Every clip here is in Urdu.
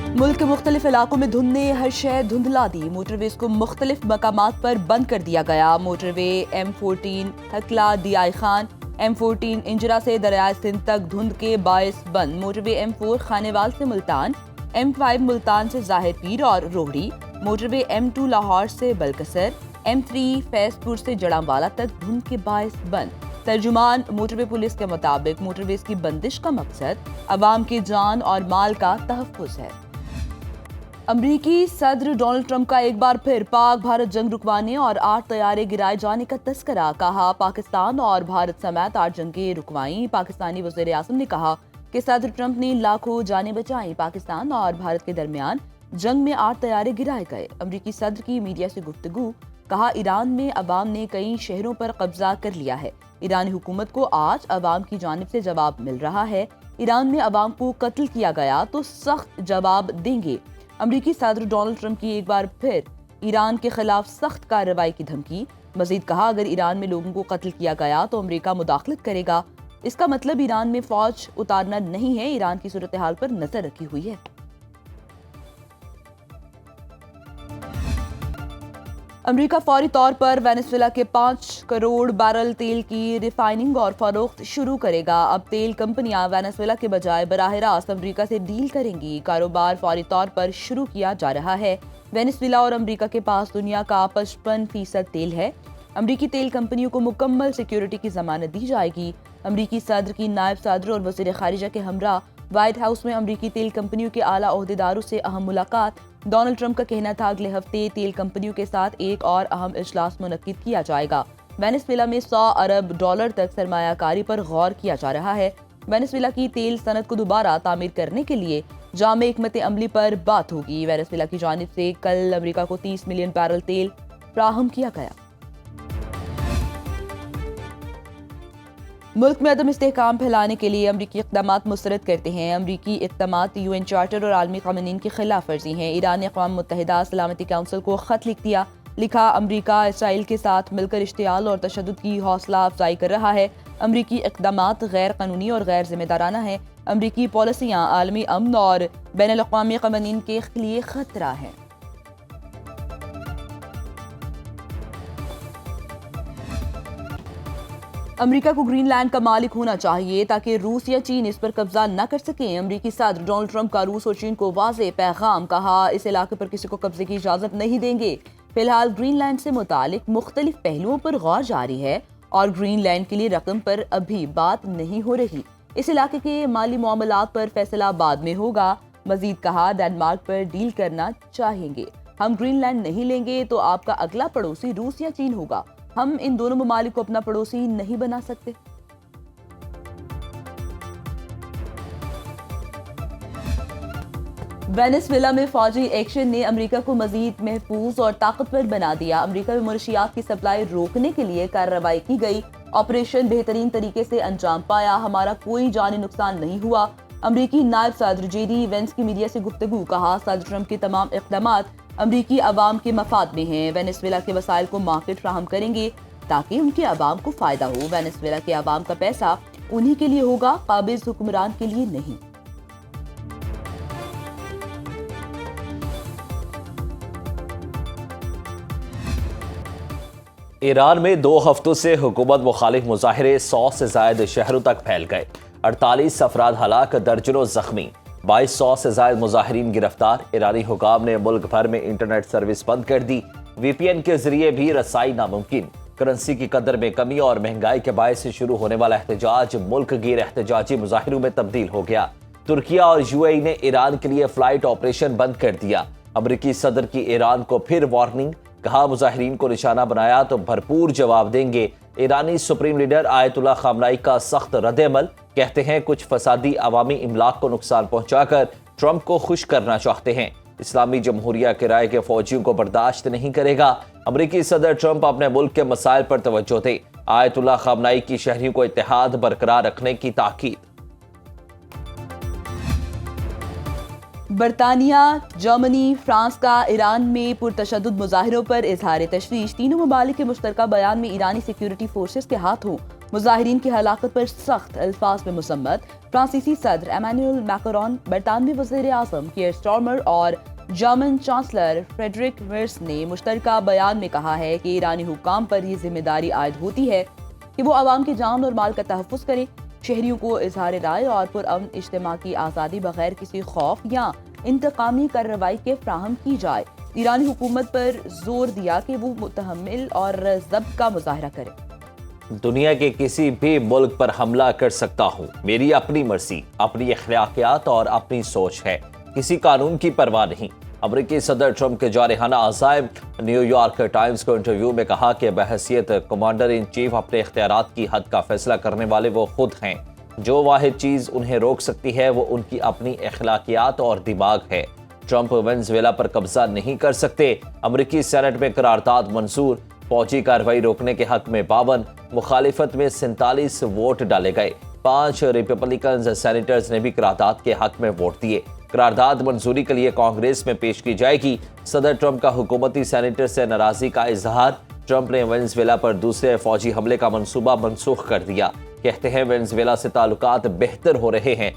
ملک کے مختلف علاقوں میں دھند نے ہر شے دھندلا دی، موٹر ویز کو مختلف مقامات پر بند کر دیا گیا۔ موٹر وے M14 تھکلا ڈی آئی خان، M14 انجرا سے دریائے سندھ تک دھند کے باعث بند۔ موٹر وے M4 خانیوال سے ملتان، M5 ملتان سے ظاہر پیر اور روہڑی، موٹر وے M2 لاہور سے بلکسر، M3 فیض پور سے جڑاموالا تک دھند کے باعث بند۔ ترجمان موٹر وے پولیس کے مطابق موٹر ویز کی بندش کا مقصد عوام کی جان اور مال کا تحفظ ہے۔ امریکی صدر ڈونلڈ ٹرمپ کا ایک بار پھر پاک بھارت جنگ رکوانے اور 8 طیارے گرائے جانے کا تذکرہ، کہا پاکستان اور بھارت سمیت 8 جنگیں رکوائیں۔ پاکستانی وزیر اعظم نے کہا کہ صدر ٹرمپ نے لاکھوں جانیں بچائیں۔ پاکستان اور بھارت کے درمیان جنگ میں 8 طیارے گرائے گئے۔ امریکی صدر کی میڈیا سے گفتگو، کہا ایران میں عوام نے کئی شہروں پر قبضہ کر لیا ہے، ایرانی حکومت کو آج عوام کی جانب سے جواب مل رہا ہے، ایران میں عوام کو قتل کیا گیا تو سخت جواب دیں گے۔ امریکی صدر ڈونلڈ ٹرمپ کی ایک بار پھر ایران کے خلاف سخت کارروائی کی دھمکی۔ مزید کہا اگر ایران میں لوگوں کو قتل کیا گیا تو امریکہ مداخلت کرے گا، اس کا مطلب ایران میں فوج اتارنا نہیں ہے، ایران کی صورتحال پر نظر رکھی ہوئی ہے۔ امریکہ فوری طور پر وینزویلا کے 5 کروڑ بیرل تیل کی ریفائننگ اور فروخت شروع کرے گا۔ اب تیل کمپنیاں وینزویلا کے بجائے براہ راست امریکہ سے ڈیل کریں گی۔ کاروبار فوری طور پر شروع کیا جا رہا ہے۔ وینزویلا اور امریکہ کے پاس دنیا کا 55% تیل ہے۔ امریکی تیل کمپنیوں کو مکمل سیکیورٹی کی ضمانت دی جائے گی۔ امریکی صدر کی نائب صدر اور وزیر خارجہ کے ہمراہ وائٹ ہاؤس میں امریکی تیل کمپنیوں کے اعلیٰ عہدیداروں سے اہم ملاقات۔ ڈونلڈ ٹرمپ کا کہنا تھا اگلے ہفتے تیل کمپنیوں کے ساتھ ایک اور اہم اجلاس منعقد کیا جائے گا۔ وینزویلا میں $100 ارب تک سرمایہ کاری پر غور کیا جا رہا ہے۔ وینزویلا کی تیل صنعت کو دوبارہ تعمیر کرنے کے لیے جامع حکمت عملی پر بات ہوگی۔ وینزویلا کی جانب سے کل امریکہ کو 30 ملین بیرل تیل فراہم کیا گیا۔ ملک میں عدم استحکام پھیلانے کے لیے امریکی اقدامات مسترد کرتے ہیں۔ امریکی اقدامات UN چارٹر اور عالمی قوانین کی خلاف ورزی ہیں۔ ایران نے اقوام متحدہ سلامتی کونسل کو خط لکھا امریکہ اسرائیل کے ساتھ مل کر اشتعال اور تشدد کی حوصلہ افزائی کر رہا ہے۔ امریکی اقدامات غیر قانونی اور غیر ذمہ دارانہ ہیں۔ امریکی پالیسیاں عالمی امن اور بین الاقوامی قوانین کے لیے خطرہ ہیں۔ امریکہ کو گرین لینڈ کا مالک ہونا چاہیے تاکہ روس یا چین اس پر قبضہ نہ کر سکیں۔ امریکی صدر ڈونلڈ ٹرمپ کا روس اور چین کو واضح پیغام، کہا اس علاقے پر کسی کو قبضے کی اجازت نہیں دیں گے۔ فی الحال گرین لینڈ سے متعلق مختلف پہلوؤں پر غور جاری ہے اور گرین لینڈ کے لیے رقم پر ابھی بات نہیں ہو رہی۔ اس علاقے کے مالی معاملات پر فیصلہ بعد میں ہوگا۔ مزید کہا ڈنمارک پر ڈیل کرنا چاہیں گے، ہم گرین لینڈ نہیں لیں گے تو آپ کا اگلا پڑوسی روس یا چین ہوگا، ہم ان دونوں ممالک کو اپنا پڑوسی نہیں بنا سکتے۔ وینزویلا میں فوجی ایکشن نے امریکہ کو مزید محفوظ اور طاقتور بنا دیا۔ امریکہ میں منشیات کی سپلائی روکنے کے لیے کارروائی کی گئی۔ آپریشن بہترین طریقے سے انجام پایا، ہمارا کوئی جانی نقصان نہیں ہوا۔ امریکی نائب صدر JD وینس کی میڈیا سے گفتگو، کہا صدر ٹرمپ کے تمام اقدامات امریکی عوام کے مفاد میں ہیں۔ وینزویلا کے وسائل کو مارکیٹ فراہم کریں گے تاکہ ان کے عوام کو فائدہ ہو۔ وینزویلا کے عوام کا پیسہ انہی کے لیے ہوگا، قابض حکمران کے لیے نہیں۔ ایران میں 2 ہفتوں سے حکومت مخالف مظاہرے 100 سے زائد شہروں تک پھیل گئے، 48 افراد ہلاک، درجنوں زخمی، 2200 سے زائد مظاہرین گرفتار۔ ایرانی حکام نے ملک بھر میں انٹرنیٹ سروس بند کر دی، VPN کے ذریعے بھی رسائی ناممکن۔ کرنسی کی قدر میں کمی اور مہنگائی کے باعث شروع ہونے والا احتجاج ملک گیر احتجاجی مظاہروں میں تبدیل ہو گیا۔ ترکیہ اور UAE نے ایران کے لیے فلائٹ آپریشن بند کر دیا۔ امریکی صدر کی ایران کو پھر وارننگ، کہا مظاہرین کو نشانہ بنایا تو بھرپور جواب دیں گے۔ ایرانی سپریم لیڈر آیت اللہ خامنائی کا سخت رد عمل، کہتے ہیں کچھ فسادی عوامی املاک کو نقصان پہنچا کر ٹرمپ کو خوش کرنا چاہتے ہیں۔ اسلامی جمہوریہ کے رائے کے فوجیوں کو برداشت نہیں کرے گا۔ امریکی صدر ٹرمپ اپنے ملک کے مسائل پر توجہ دیں، آیت اللہ خامنائی کی شہریوں کو اتحاد برقرار رکھنے کی تاکید۔ برطانیہ، جرمنی، فرانس کا ایران میں پرتشدد مظاہروں پر اظہار تشویش۔ تینوں ممالک کے مشترکہ بیان میں ایرانی سیکیورٹی فورسز کے ہاتھوں مظاہرین کی ہلاکت پر سخت الفاظ میں مذمت۔ فرانسیسی صدر ایمانوئل میکرون، برطانوی وزیر اعظم کیئر سٹارمر اور جرمن چانسلر فریڈرک مرز نے مشترکہ بیان میں کہا ہے کہ ایرانی حکام پر یہ ذمہ داری عائد ہوتی ہے کہ وہ عوام کی جان اور مال کا تحفظ کریں، شہریوں کو اظہار رائے اور پرامن اجتماع کی آزادی بغیر کسی خوف یا انتقامی کارروائی کے فراہم کی جائے۔ ایرانی حکومت پر زور دیا کہ وہ متحمل اور ضبط کا مظاہرہ کرے۔ دنیا کے کسی بھی ملک پر حملہ کر سکتا ہوں، میری اپنی مرضی، اپنی اخلاقیات اور اپنی سوچ ہے، کسی قانون کی پرواہ نہیں۔ امریکی صدر ٹرمپ کے جارحانہ عزائم نیو یارک ٹائمز کو انٹرویو میں کہا کہ بحیثیت کمانڈر ان چیف اپنے اختیارات کی حد کا فیصلہ کرنے والے وہ خود ہیں، جو واحد چیز انہیں روک سکتی ہے وہ ان کی اپنی اخلاقیات اور دماغ ہے۔ ٹرمپ وینزویلا پر قبضہ نہیں کر سکتے۔ امریکی سینٹ میں قرارداد منظور، فوجی کارروائی روکنے کے حق میں 52، مخالفت میں 47 ووٹ ڈالے گئے۔ 5 ریپبلکنز سینیٹرز نے بھی قرارداد کے حق میں ووٹ دیے۔ قرارداد منظوری کے لیے کانگریس میں پیش کی جائے گی۔ صدر ٹرمپ کا حکومتی سینیٹر سے ناراضی کا اظہار۔ ٹرمپ نے وینزویلا پر دوسرے فوجی حملے کا منصوبہ منسوخ کر دیا، کہتے ہیں وینزویلا سے تعلقات بہتر ہو رہے ہیں۔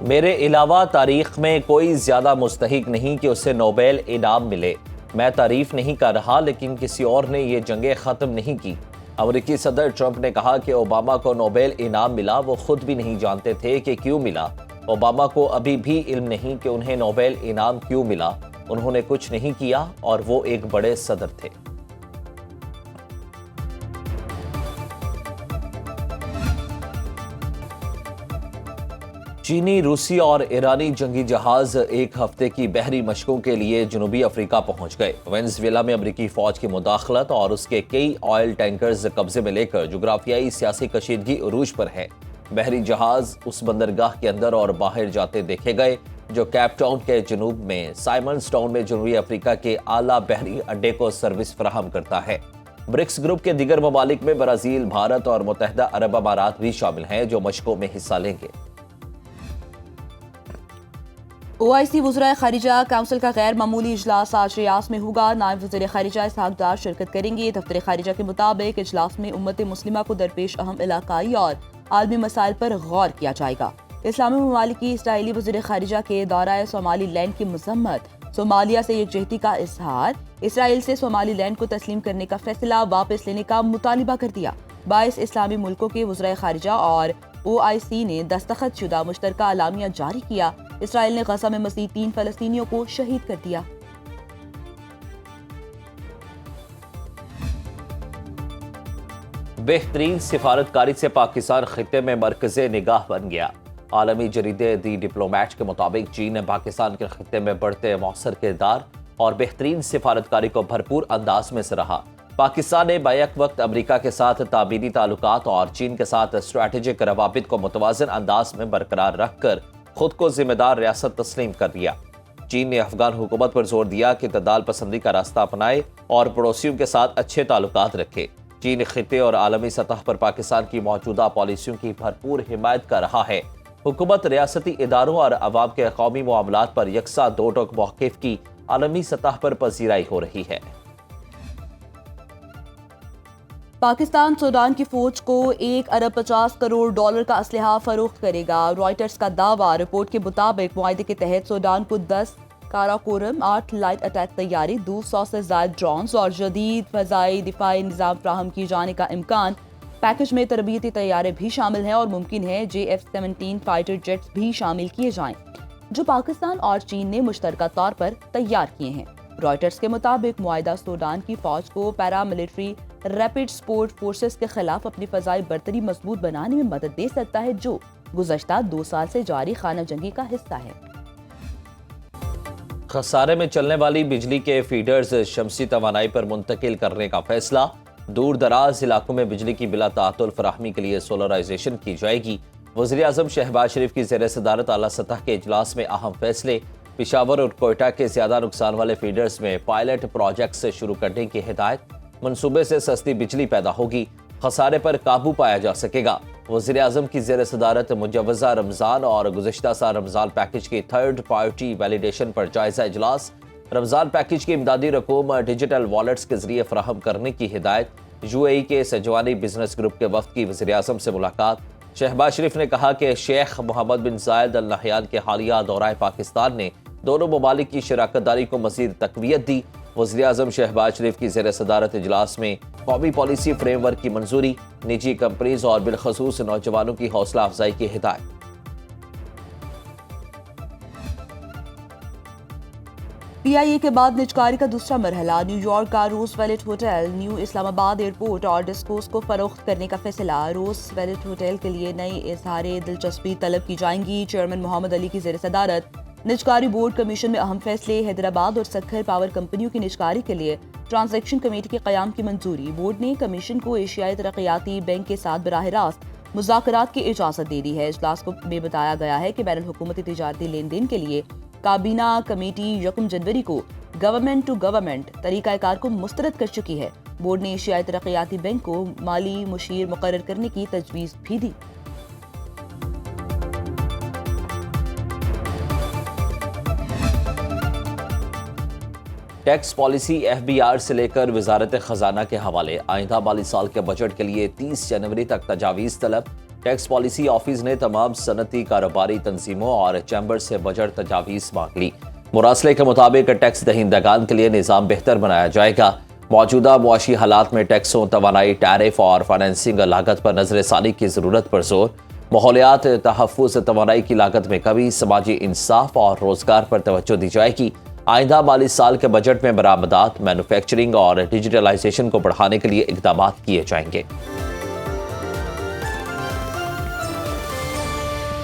میرے علاوہ تاریخ میں کوئی زیادہ مستحق نہیں کہ اسے نوبیل انعام ملے۔ میں تعریف نہیں کر رہا، لیکن کسی اور نے یہ جنگیں ختم نہیں کی۔ امریکی صدر ٹرمپ نے کہا کہ اوباما کو نوبیل انعام ملا، وہ خود بھی نہیں جانتے تھے کہ کیوں ملا۔ اوباما کو ابھی بھی علم نہیں کہ انہیں نوبیل انعام کیوں ملا۔ انہوں نے کچھ نہیں کیا اور وہ ایک بڑے صدر تھے۔ چینی، روسی اور ایرانی جنگی جہاز ایک ہفتے کی بحری مشقوں کے لیے جنوبی افریقہ پہنچ گئے۔ وینزویلا میں امریکی فوج کی مداخلت اور اس کے کئی آئل ٹینکرز قبضے میں لے کر جغرافیائی سیاسی کشیدگی عروج پر ہے۔ بحری جہاز اس بندرگاہ کے اندر اور باہر جاتے دیکھے گئے جو کیپ ٹاؤن کے جنوب میں سائمنز ٹاؤن میں جنوبی افریقہ کے اعلیٰ بحری اڈے کو سروس فراہم کرتا ہے۔ برکس گروپ کے دیگر ممالک میں برازیل، بھارت اور متحدہ عرب امارات بھی شامل ہیں جو مشقوں میں حصہ لیں گے۔ OIC وزرائے خارجہ کونسل کا غیر معمولی اجلاس آج ریاض میں ہوگا۔ نائب وزیر خارجہ اسحاق ڈار شرکت کریں گے۔ دفتر خارجہ کے مطابق اجلاس میں امت مسلمہ کو درپیش اہم علاقائی اور عالمی مسائل پر غور کیا جائے گا۔ اسلامی ممالک کی اسرائیلی وزیر خارجہ کے دورہ صومالی لینڈ کی مذمت، صومالیہ سے یکجہتی کا اظہار، اسرائیل سے صومالی لینڈ کو تسلیم کرنے کا فیصلہ واپس لینے کا مطالبہ کر دیا۔ 22 اسلامی ملکوں کے وزرائے خارجہ اور OIC نے دستخط شدہ مشترکہ اعلامیہ جاری کیا۔ اسرائیل نے غزہ میں مزید 3 فلسطینیوں کو شہید کر دیا۔ بہترین سفارتکاری سے پاکستان خطے میں مرکز نگاہ بن گیا۔ عالمی جریدے دی ڈپلومیٹ کے مطابق چین نے پاکستان کے خطے میں بڑھتے مؤثر کردار اور بہترین سفارتکاری کو بھرپور انداز میں سراہا۔ پاکستان نے بیک وقت امریکہ کے ساتھ تعمیری تعلقات اور چین کے ساتھ اسٹریٹجک روابط کو متوازن انداز میں برقرار رکھ کر خود کو ذمہ دار ریاست تسلیم کر دیا۔ چین نے افغان حکومت پر زور دیا کہ اعتدال پسندی کا راستہ اپنائے اور پڑوسیوں کے ساتھ اچھے تعلقات رکھے۔ چین خطے اور عالمی سطح پر پاکستان کی موجودہ پالیسیوں کی بھرپور حمایت کر رہا ہے۔ حکومت ریاستی اداروں اور عوام کے قومی معاملات پر یکساں دو ٹوک موقف کی عالمی سطح پر پذیرائی ہو رہی ہے۔ پاکستان سوڈان کی فوج کو $1.50 کروڑ کا اسلحہ فروخت کرے گا۔ رائٹرز کا دعویٰ۔ رپورٹ کے مطابق معاہدے کے تحت سوڈان کو 10 کاراکورم، 8 لائٹ اٹیک طیارے، 200 سے زائد ڈرونز اور جدید فضائی دفاعی نظام فراہم کیے جانے کا امکان۔ پیکج میں تربیتی طیارے بھی شامل ہیں اور ممکن ہے JF-17 فائٹر جیٹس بھی شامل کیے جائیں، جو پاکستان اور چین نے مشترکہ طور پر تیار کیے ہیں۔ رائٹرز کے مطابق معاہدہ سوڈان کی فوج کو پیرا ملٹری ریپڈ سپورٹ فورسز کے خلاف اپنی فضائی برتری مضبوط بنانے میں مدد دے سکتا ہے، جو گزشتہ 2 سال سے جاری خانہ جنگی کا حصہ ہے۔ خسارے میں چلنے والی بجلی کے فیڈرز شمسی توانائی پر منتقل کرنے کا فیصلہ۔ دور دراز علاقوں میں بجلی کی بلا تعطل فراہمی کے لیے سولرائزیشن کی جائے گی۔ وزیر اعظم شہباز شریف کی زیر صدارت اعلیٰ سطح کے اجلاس میں اہم فیصلے۔ پشاور اور کوئٹہ کے زیادہ نقصان والے فیڈرز میں پائلٹ پروجیکٹس شروع کرنے کی ہدایت۔ منصوبے سے سستی بجلی پیدا ہوگی، خسارے پر قابو پایا جا سکے گا۔ وزیر اعظم کی زیر صدارت مجوزہ رمضان اور گزشتہ سال رمضان پیکج کی تھرڈ پارٹی ویلیڈیشن پر جائزہ اجلاس۔ رمضان پیکج کی امدادی رقوم ڈیجیٹل والیٹس کے ذریعے فراہم کرنے کی ہدایت۔ UAE کے سجوانی بزنس گروپ کے وفد کی وزیراعظم سے ملاقات۔ شہباز شریف نے کہا کہ شیخ محمد بن زائد ال نہیان کے حالیہ دورہ پاکستان نے دونوں ممالک کی شراکت داری کو مزید تقویت دی۔ وزیراعظم شہباز شریف کی زیر صدارت اجلاس میں قومی پالیسی فریم ورک کی منظوری، نجی کمپنیز اور بالخصوص نوجوانوں کی حوصلہ افزائی کی ہدایت۔ PIA کے بعد نجکاری کا دوسرا مرحلہ، نیو یارک کا روز ویلٹ ہوٹل نیو اسلام آباد ایئرپورٹ اور ڈسکوز کو فروخت کرنے کا فیصلہ۔ روز ویلٹ ہوٹل کے لیے نئی اظہار دلچسپی طلب کی جائیں گی۔ چیئرمین محمد علی کی زیر صدارت نجکاری بورڈ کمیشن میں اہم فیصلے۔ حیدرآباد اور سکھر پاور کمپنیوں کی نجکاری کے لیے ٹرانزیکشن کمیٹی کے قیام کی منظوری۔ بورڈ نے کمیشن کو ایشیائی ترقیاتی بینک کے ساتھ براہ راست مذاکرات کی اجازت دے دی ہے۔ اجلاس میں بتایا گیا ہے کہ بین الاقوامی تجارتی لین دین کے لیے کابینہ کمیٹی 1 جنوری کو گورنمنٹ ٹو گورنمنٹ طریقہ کار کو مسترد کر چکی ہے۔ بورڈ نے ایشیائی ترقیاتی بینک کو مالی مشیر مقرر کرنے کی تجویز بھی دی۔ ٹیکس پالیسی FBR سے لے کر وزارت خزانہ کے حوالے آئندہ مالی سال کے بجٹ کے لیے 30 جنوری تک تجاویز طلب۔ ٹیکس پالیسی آفس نے تمام صنعتی کاروباری تنظیموں اور چیمبر سے بجٹ تجاویز مانگ لی۔ مراسلے کے مطابق ٹیکس دہندگان کے لیے نظام بہتر بنایا جائے گا۔ موجودہ معاشی حالات میں ٹیکسوں، توانائی، ٹیرف اور فائنینسنگ لاگت پر نظر ثانی کی ضرورت پر زور۔ ماحولیات، تحفظ، توانائی کی لاگت میں کمی، سماجی انصاف اور روزگار پر توجہ دی جائے گی۔ آئندہ مالی سال کے بجٹ میں برآمدات، مینوفیکچرنگ اور ڈیجیٹلائزیشن کو بڑھانے کے لیے اقدامات کیے جائیں گے۔